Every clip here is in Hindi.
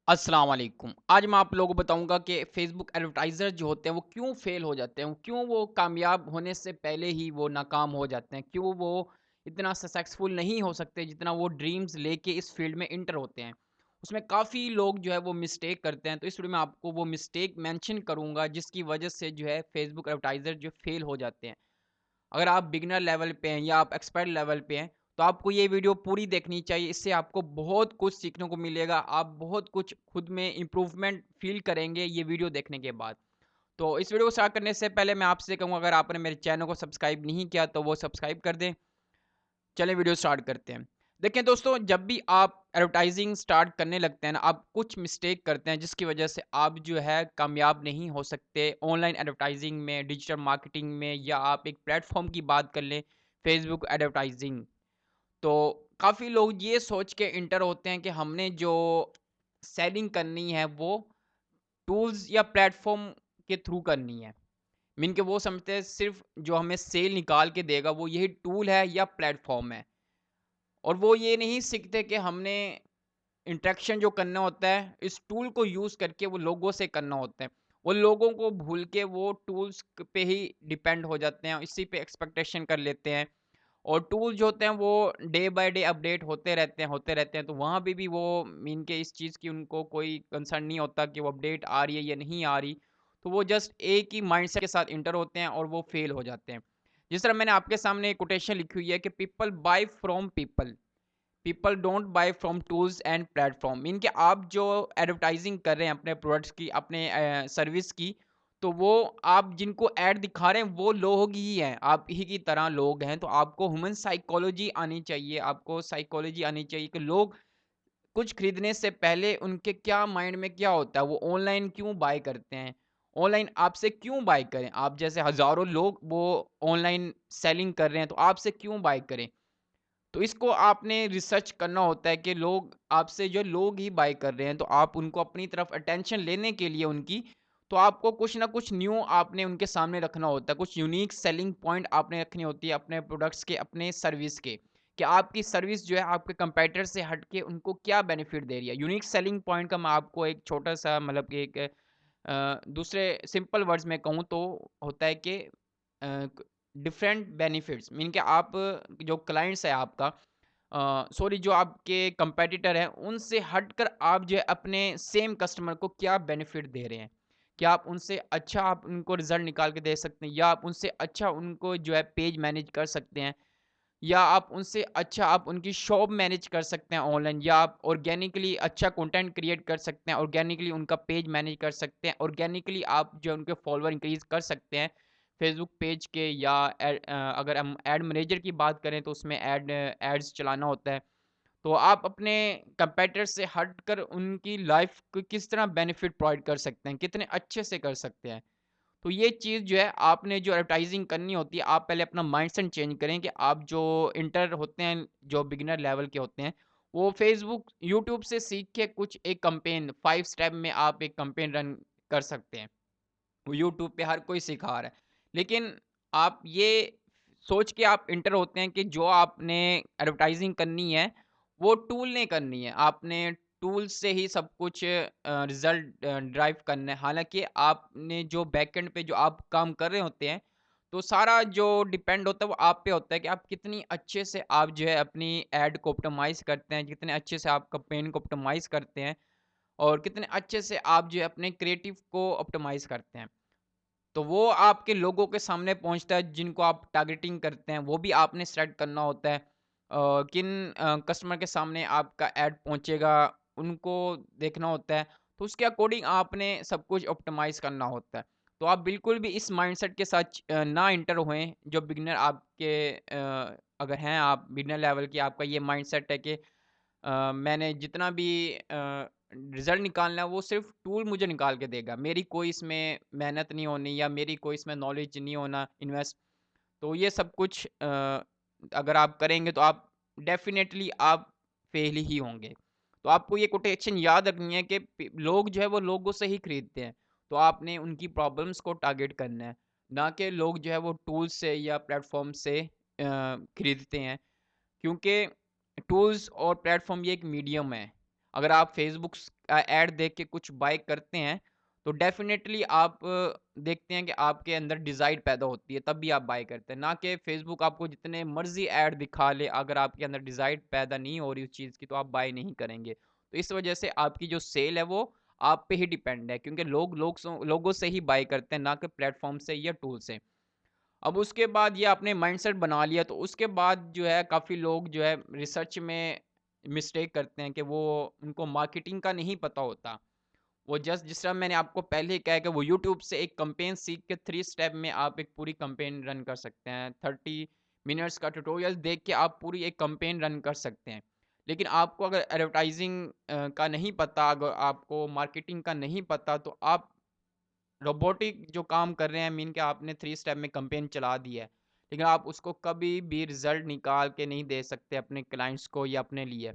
अस्सलाम वालेकुम। आज मैं आप लोगों को बताऊँगा कि फ़ेसबुक एडवर्टाइज़र जो होते हैं वो क्यों फ़ेल हो जाते हैं? क्यों वो कामयाब होने से पहले ही वो नाकाम हो जाते हैं? क्यों वो इतना सक्सेसफुल नहीं हो सकते जितना वो ड्रीम्स लेके इस फ़ील्ड में एंटर होते हैं? उसमें काफ़ी लोग जो है वो मिस्टेक करते हैं, तो इस वीडियो में आपको वो मिस्टेक मेंशन करूँगा जिसकी वज़ह से जो है फ़ेसबुक एडवर्टाइज़र जो फ़ेल हो जाते हैं। अगर आप बिगिनर लेवल पे हैं या आप एक्सपर्ट लेवल पे हैं, तो आपको ये वीडियो पूरी देखनी चाहिए। इससे आपको बहुत कुछ सीखने को मिलेगा। आप बहुत कुछ खुद में इम्प्रूवमेंट फ़ील करेंगे ये वीडियो देखने के बाद। तो इस वीडियो को स्टार्ट करने से पहले मैं आपसे कहूँगा अगर आपने मेरे चैनल को सब्सक्राइब नहीं किया तो वो सब्सक्राइब कर दें। चलें वीडियो स्टार्ट करते हैं। देखिए दोस्तों, जब भी आप एडवर्टाइज़िंग स्टार्ट करने लगते हैं ना, आप कुछ मिस्टेक करते हैं जिसकी वजह से आप जो है कामयाब नहीं हो सकते ऑनलाइन एडवर्टाइज़िंग में, डिजिटल मार्केटिंग में या आप एक प्लेटफ़ॉर्म की बात कर लें, फ़ेसबुक एडवर्टाइज़िंग। तो काफ़ी लोग ये सोच के एंटर होते हैं कि हमने जो सेलिंग करनी है वो टूल्स या प्लेटफ़ॉर्म के थ्रू करनी है। मीन के वो समझते हैं सिर्फ़ जो हमें सेल निकाल के देगा वो यही टूल है या प्लेटफ़ॉर्म है। और वो ये नहीं सीखते कि हमने इंटरेक्शन जो करना होता है, इस टूल को यूज़ करके वो लोगों से करना होता है। वो लोगों को भूल के वो टूल्स पे ही डिपेंड हो जाते हैं, इसी पे एक्सपेक्टेशन कर लेते हैं। और टूल जो होते हैं वो डे बाय डे अपडेट होते रहते हैं, तो वहाँ पे भी वो मीन के इस चीज़ की उनको कोई कंसर्न नहीं होता कि वो अपडेट आ रही है या नहीं आ रही। तो वो जस्ट एक ही माइंडसेट के साथ एंटर होते हैं और वो फेल हो जाते हैं। जिस तरह मैंने आपके सामने एक कोटेशन लिखी हुई है कि people buy from people, people don't buy from tools and platform. Mean कि आप जो एडवर्टाइजिंग कर रहे हैं अपने प्रोडक्ट्स की, अपने सर्विस की, तो वो आप जिनको ऐड दिखा रहे हैं वो लोग ही हैं, आप ही की तरह लोग हैं। तो आपको ह्यूमन साइकोलॉजी आनी चाहिए, आपको साइकोलॉजी आनी चाहिए कि लोग कुछ खरीदने से पहले उनके क्या माइंड में क्या होता है, वो ऑनलाइन क्यों बाय करते हैं, ऑनलाइन आपसे क्यों बाय करें। आप जैसे हज़ारों लोग वो ऑनलाइन सेलिंग कर रहे हैं, तो आपसे क्यों बाय करें। तो इसको आपने रिसर्च करना होता है कि लोग आपसे जो लोग ही बाय कर रहे हैं, तो आप उनको अपनी तरफ अटेंशन लेने के लिए उनकी, तो आपको कुछ ना कुछ न्यू आपने उनके सामने रखना होता है, कुछ यूनिक सेलिंग पॉइंट आपने रखनी होती है अपने प्रोडक्ट्स के, अपने सर्विस के, कि आपकी सर्विस जो है आपके कंपेटिटर से हट के उनको क्या बेनिफिट दे रही है। यूनिक सेलिंग पॉइंट का मैं आपको एक छोटा सा मतलब कि एक दूसरे सिंपल वर्ड्स में कहूँ तो होता है कि डिफरेंट बेनिफिट्स, मीन कि आप जो क्लाइंट्स है आपका, सॉरी जो आपके कंपेटिटर हैं उनसे हटकर आप जो है अपने सेम कस्टमर को क्या बेनिफिट दे रहे हैं। क्या आप उनसे अच्छा आप उनको रिजल्ट निकाल के दे सकते हैं, या आप उनसे अच्छा उनको जो है पेज मैनेज कर सकते हैं, या आप उनसे अच्छा आप उनकी शॉप मैनेज कर सकते हैं ऑनलाइन, या आप ऑर्गेनिकली अच्छा कंटेंट क्रिएट कर सकते हैं, ऑर्गेनिकली उनका पेज मैनेज कर सकते हैं, ऑर्गेनिकली आप जो उनके फॉलोअर इंक्रीज कर सकते हैं फेसबुक पेज के, या अगर हम एड मैनेजर की बात करें तो उसमें एड्स चलाना होता है। तो आप अपने कंपेटिटर से हटकर उनकी लाइफ को किस तरह बेनिफिट प्रोवाइड कर सकते हैं, कितने अच्छे से कर सकते हैं। तो ये चीज़ जो है आपने जो एडवर्टाइज़िंग करनी होती है, आप पहले अपना माइंडसेट चेंज करें कि आप जो इंटर होते हैं, जो बिगिनर लेवल के होते हैं, वो फ़ेसबुक, यूट्यूब से सीख के कुछ एक कैम्पेन 5 स्टेप में आप एक कैम्पेन रन कर सकते हैं। वो यूट्यूब पे हर कोई सिखा रहा है। लेकिन आप ये सोच के आप इंटर होते हैं कि जो आपने एडवर्टाइज़िंग करनी है, वो टूल ने करनी है। आपने टूल से ही सब कुछ रिज़ल्ट ड्राइव करना है। हालाँकि आपने जो बैकएंड पे जो आप काम कर रहे होते हैं, तो सारा जो डिपेंड होता है वो आप पे होता है कि आप कितनी अच्छे से आप जो है अपनी ऐड को ऑप्टिमाइज़ करते हैं, कितने अच्छे से आप कैम्पेन को ऑप्टिमाइज़ करते हैं और कितने अच्छे से आप जो है अपने क्रिएटिव को ऑप्टिमाइज़ करते हैं। तो वो आपके लोगों के सामने पहुँचता है जिनको आप टारगेटिंग करते हैं, वो भी आपने सेलेक्ट करना होता है। किन कस्टमर के सामने आपका ऐड पहुँचेगा, उनको देखना होता है। तो उसके अकॉर्डिंग आपने सब कुछ ऑप्टिमाइज़ करना होता है। तो आप बिल्कुल भी इस माइंडसेट के साथ ना एंटर होएँ, जो बिगिनर आपके अगर हैं आप बिगिनर लेवल के, आपका ये माइंडसेट है कि मैंने जितना भी रिज़ल्ट निकालना है वो सिर्फ़ टूल मुझे निकाल के देगा। मेरी कोई इसमें मेहनत नहीं होनी या मेरी कोई इसमें नॉलेज नहीं होना इन्वेस्ट। तो ये सब कुछ अगर आप करेंगे तो आप डेफ़िनेटली आप फ़ेल ही होंगे। तो आपको ये कोटेशन याद रखनी है कि लोग जो है वो लोगों से ही खरीदते हैं। तो आपने उनकी प्रॉब्लम्स को टारगेट करना है, ना कि लोग जो है वो टूल्स से या प्लेटफ़ॉर्म से खरीदते हैं। क्योंकि टूल्स और प्लेटफ़ॉर्म ये एक मीडियम है। अगर आप फ़ेसबुक ऐड देख के कुछ बाय करते हैं, तो डेफ़िनेटली आप देखते हैं कि आपके अंदर डिज़ायर पैदा होती है, तब भी आप बाय करते हैं। ना कि फ़ेसबुक आपको जितने मर्ज़ी ऐड दिखा ले, अगर आपके अंदर डिज़ायर पैदा नहीं हो रही उस चीज़ की, तो आप बाय नहीं करेंगे। तो इस वजह से आपकी जो सेल है, वो आप पे ही डिपेंड है, क्योंकि लोगों से ही बाय करते हैं, ना कि प्लेटफ़ॉर्म से या टूल से। अब उसके बाद ये आपने माइंडसेट बना लिया, तो उसके बाद जो है काफ़ी लोग जो है रिसर्च में मिस्टेक करते हैं कि वो उनको मार्केटिंग का नहीं पता होता। वो जस्ट जिस तरह मैंने आपको पहले ही कहा है कि वो यूट्यूब से एक कैंपेन सीख के 3 स्टेप में आप एक पूरी कैंपेन रन कर सकते हैं। 30 मिनट्स का ट्यूटोरियल देख के आप पूरी एक कैंपेन रन कर सकते हैं। लेकिन आपको अगर एडवर्टाइज़िंग का नहीं पता, अगर आपको मार्केटिंग का नहीं पता, तो आप रोबोटिक जो काम कर रहे हैं, मीन कि आपने 3 स्टेप में कैंपेन चला दी है, लेकिन आप उसको कभी भी रिज़ल्ट निकाल के नहीं दे सकते अपने क्लाइंट्स को या अपने लिए।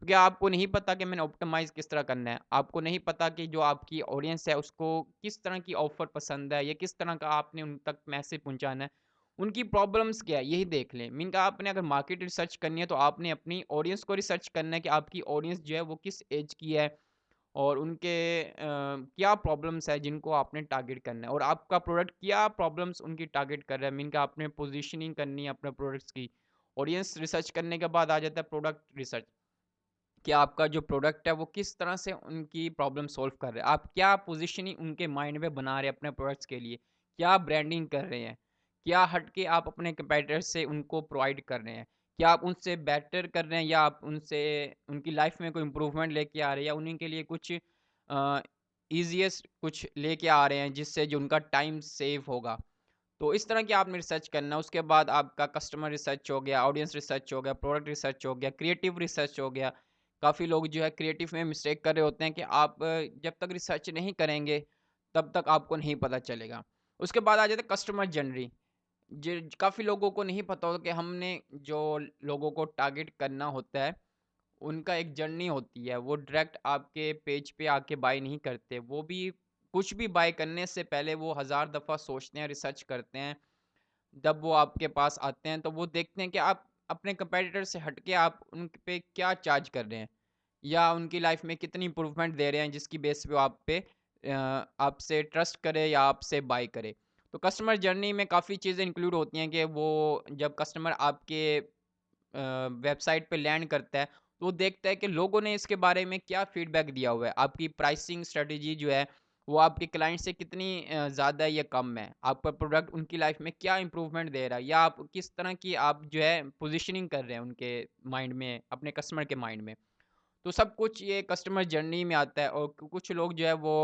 क्योंकि आपको नहीं पता कि मैंने ऑप्टिमाइज़ किस तरह करना है। आपको नहीं पता कि जो आपकी ऑडियंस है उसको किस तरह की ऑफ़र पसंद है या किस तरह का आपने उन तक मैसेज पहुँचाना है। उनकी प्रॉब्लम्स क्या है, यही देख लें। मीन कि आपने अगर मार्केट रिसर्च करनी है, तो आपने अपनी ऑडियंस को रिसर्च करना है कि आपकी ऑडियंस जो है वो किस ऐज की है और उनके क्या प्रॉब्लम्स है जिनको आपने टारगेट करना है, और आपका प्रोडक्ट क्या प्रॉब्लम्स उनकी टारगेट कर रहा है। मीन कि आपने पोजीशनिंग करनी है अपने प्रोडक्ट्स की। ऑडियंस रिसर्च करने के बाद आ जाता है प्रोडक्ट रिसर्च, कि आपका जो प्रोडक्ट है वो किस तरह से उनकी प्रॉब्लम सॉल्व कर रहा है। आप क्या पोजीशनिंग उनके माइंड में बना रहे हैं अपने प्रोडक्ट्स के लिए, क्या ब्रांडिंग कर रहे हैं, क्या हट के आप अपने कंपेटिटर से उनको प्रोवाइड कर रहे हैं, क्या आप उनसे बेटर कर रहे हैं, या आप उनसे उनकी लाइफ में कोई इंप्रूवमेंट लेके आ रहे हैं, या उन्हीं के लिए कुछ ईजिएस्ट कुछ लेके आ रहे हैं जिससे जो उनका टाइम सेव होगा। तो इस तरह की आपने रिसर्च करना है। उसके बाद आपका कस्टमर रिसर्च हो गया, ऑडियंस रिसर्च हो गया, प्रोडक्ट रिसर्च हो गया, क्रिएटिव रिसर्च हो गया। काफ़ी लोग जो है क्रिएटिव में मिस्टेक कर रहे होते हैं कि आप जब तक रिसर्च नहीं करेंगे, तब तक आपको नहीं पता चलेगा। उसके बाद आ जाता है कस्टमर जर्नी। काफ़ी लोगों को नहीं पता होता कि हमने जो लोगों को टारगेट करना होता है, उनका एक जर्नी होती है। वो डायरेक्ट आपके पेज पे आके बाय नहीं करते। वो भी कुछ भी बाय करने से पहले वो हज़ार दफ़ा सोचते हैं, रिसर्च करते हैं। जब वो आपके पास आते हैं, तो वो देखते हैं कि आप अपने कंपैरेटर से हट के आप उन पे क्या चार्ज कर रहे हैं, या उनकी लाइफ में कितनी इम्प्रूवमेंट दे रहे हैं, जिसकी बेस पे वो आप पे आपसे ट्रस्ट करे या आपसे बाय करे। तो कस्टमर जर्नी में काफ़ी चीज़ें इंक्लूड होती हैं कि वो जब कस्टमर आपके वेबसाइट पे लैंड करता है, तो वो देखता है कि लोगों ने इसके बारे में क्या फीडबैक दिया हुआ है। आपकी प्राइसिंग स्ट्रेटजी जो है, वो आपके क्लाइंट से कितनी ज़्यादा या कम है। आपका प्रोडक्ट उनकी लाइफ में क्या इंप्रूवमेंट दे रहा है, या आप किस तरह की आप जो है पोजीशनिंग कर रहे हैं उनके माइंड में, अपने कस्टमर के माइंड में। तो सब कुछ ये कस्टमर जर्नी में आता है, और कुछ लोग जो है वो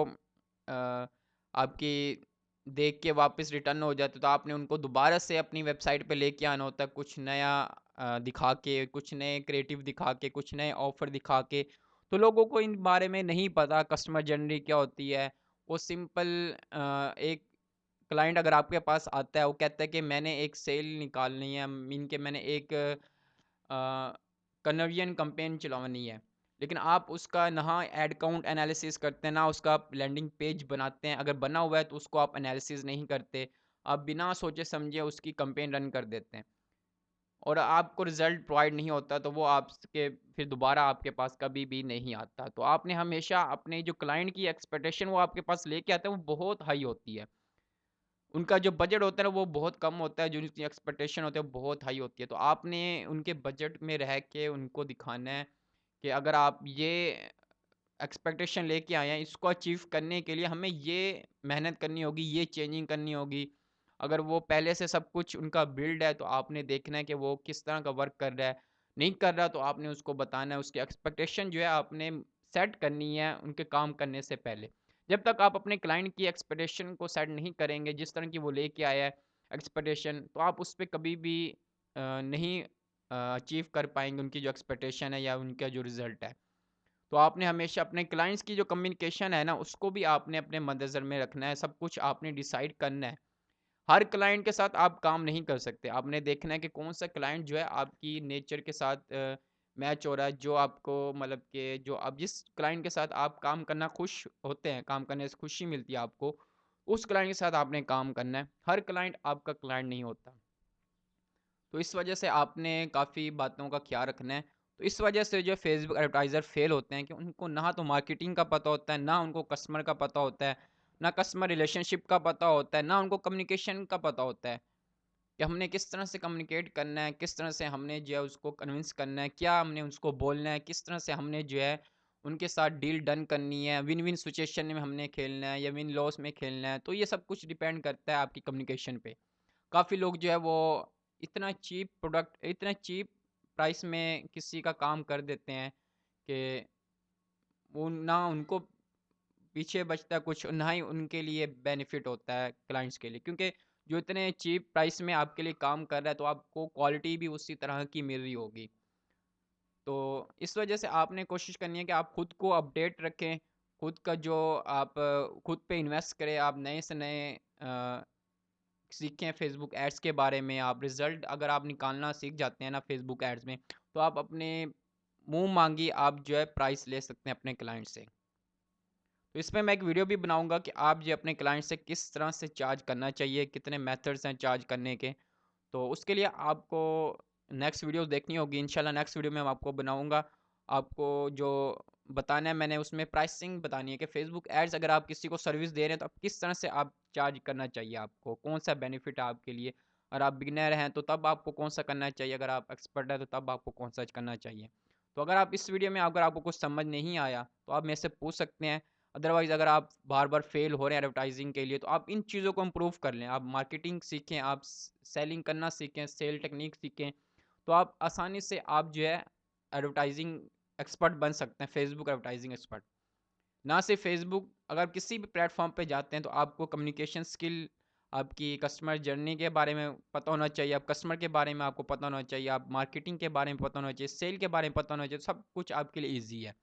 आपकी देख के वापस रिटर्न हो जाते, तो आपने उनको दोबारा से अपनी वेबसाइट पे लेके आना होता है, कुछ नया दिखा के, कुछ नए क्रिएटिव दिखा के, कुछ नए ऑफर दिखा के। तो लोगों को इन बारे में नहीं पता कस्टमर जर्नी क्या होती है। वो सिंपल एक क्लाइंट अगर आपके पास आता है, वो कहता है कि मैंने एक सेल निकालनी है, मीन के मैंने एक कन्वर्जन कैंपेन चलवानी है। लेकिन आप उसका ना एड काउंट एनालिसिस करते हैं, ना उसका आप लैंडिंग पेज बनाते हैं। अगर बना हुआ है तो उसको आप एनालिसिस नहीं करते। आप बिना सोचे समझे उसकी कैंपेन रन कर देते हैं, और आपको रिज़ल्ट प्रोवाइड नहीं होता, तो वो आपके फिर दोबारा आपके पास कभी भी नहीं आता। तो आपने हमेशा अपने जो क्लाइंट की एक्सपेक्टेशन वो आपके पास लेके आते हैं, वो बहुत हाई होती है। उनका जो बजट होता है ना, वो बहुत कम होता है, जो उनकी एक्सपेक्टेशन होती है वो बहुत हाई होती है। तो आपने उनके बजट में रह के उनको दिखाना है कि अगर आप ये एक्सपेक्टेशन लेके आए हैं, इसको अचीव करने के लिए हमें ये मेहनत करनी होगी, ये चेंजिंग करनी होगी। अगर वो पहले से सब कुछ उनका बिल्ड है, तो आपने देखना है कि वो किस तरह का वर्क कर रहा है। नहीं कर रहा, तो आपने उसको बताना है, उसकी एक्सपेक्टेशन जो है आपने सेट करनी है उनके काम करने से पहले। जब तक आप अपने क्लाइंट की एक्सपेक्टेशन को सेट नहीं करेंगे, जिस तरह की वो लेके आया है एक्सपेक्टेशन, तो आप उस पे कभी भी नहीं अचीव कर पाएँगे उनकी जो एक्सपेक्टेशन है या उनका जो रिज़ल्ट है। तो आपने हमेशा अपने क्लाइंट्स की जो कम्युनिकेशन है ना, उसको भी आपने अपने मद्देनज़र में रखना है, सब कुछ आपने डिसाइड करना है। हर क्लाइंट के साथ आप काम नहीं कर सकते, आपने देखना है कि कौन-सा क्लाइंट जो है आपकी नेचर के साथ मैच हो रहा है, जो आपको मतलब कि जो आप जिस क्लाइंट के साथ आप काम करना खुश होते हैं, काम करने से खुशी मिलती है आपको, उस क्लाइंट के साथ आपने काम करना है। हर क्लाइंट आपका क्लाइंट नहीं होता। तो इस वजह से आपने काफ़ी बातों का ख़्याल रखना है। तो इस वजह से जो फेसबुक एडवर्टाइज़र फेल होते हैं कि उनको ना तो मार्केटिंग का पता होता है, ना उनको कस्टमर का पता होता है, ना कस्टमर रिलेशनशिप का पता होता है, ना उनको कम्युनिकेशन का पता होता है कि हमने किस तरह से कम्युनिकेट करना है, किस तरह से हमने जो है उसको कन्विंस करना है, क्या हमने उसको बोलना है, किस तरह से हमने जो है उनके साथ डील डन करनी है, विन विन सिचुएशन में हमने खेलना है या विन लॉस में खेलना है। तो ये सब कुछ डिपेंड करता है आपकी कम्युनिकेशन पे। काफ़ी लोग जो है वो इतना चीप प्राइस में किसी का काम कर देते हैं कि वो ना उनको पीछे बचता है कुछ, ना ही उनके लिए बेनिफिट होता है क्लाइंट्स के लिए। क्योंकि जो इतने चीप प्राइस में आपके लिए काम कर रहा है तो आपको क्वालिटी भी उसी तरह की मिल रही होगी। तो इस वजह से आपने कोशिश करनी है कि आप खुद को अपडेट रखें, खुद का जो आप खुद पे इन्वेस्ट करें, आप नए से नए सीखें फेसबुक एड्स के बारे में। आप रिज़ल्ट अगर आप निकालना सीख जाते हैं ना फेसबुक एड्स में, तो आप अपने मुँह मांगी आप जो है प्राइस ले सकते हैं अपने क्लाइंट से। तो इसमें मैं एक वीडियो भी बनाऊँगा कि आप जो अपने क्लाइंट से किस तरह से चार्ज करना चाहिए, कितने मेथड्स हैं चार्ज करने के। तो उसके लिए आपको नेक्स्ट वीडियो देखनी होगी। इंशाल्लाह नेक्स्ट वीडियो में मैं आपको बनाऊँगा। आपको जो बताना है मैंने उसमें प्राइसिंग बतानी है कि फ़ेसबुक एड्स अगर आप किसी को सर्विस दे रहे हैं तो आप किस तरह से आप चार्ज करना चाहिए आपको, कौन-सा बेनिफिट है आपके लिए। अगर आप बिगिनर हैं तो तब आपको कौन-सा करना चाहिए, अगर आप एक्सपर्ट हैं तो तब आपको कौन-सा करना चाहिए। तो अगर आप इस वीडियो में अगर आपको कुछ समझ नहीं आया तो आप मेरे से पूछ सकते हैं। अदरवाइज़ अगर आप बार-बार फेल हो रहे हैं एडवर्टाइज़िंग के लिए तो आप इन चीज़ों को इम्प्रूव कर लें। आप मार्केटिंग सीखें, आप सेलिंग करना सीखें, सेल टेक्निक सीखें, तो आप आसानी से आप जो है एडवर्टाइज़िंग एक्सपर्ट बन सकते हैं, फेसबुक एडवर्टाइज़िंग एक्सपर्ट। ना सिर्फ फेसबुक, अगर आप किसी भी प्लेटफ़ॉर्म पे जाते हैं तो आपको कम्युनिकेशन स्किल, आपकी कस्टमर जर्नी के बारे में पता होना चाहिए, आप कस्टमर के बारे में आपको पता होना चाहिए, आप मार्केटिंग के बारे में पता होना चाहिए, सेल के बारे में पता होना चाहिए, सब कुछ आपके लिए ईज़ी है।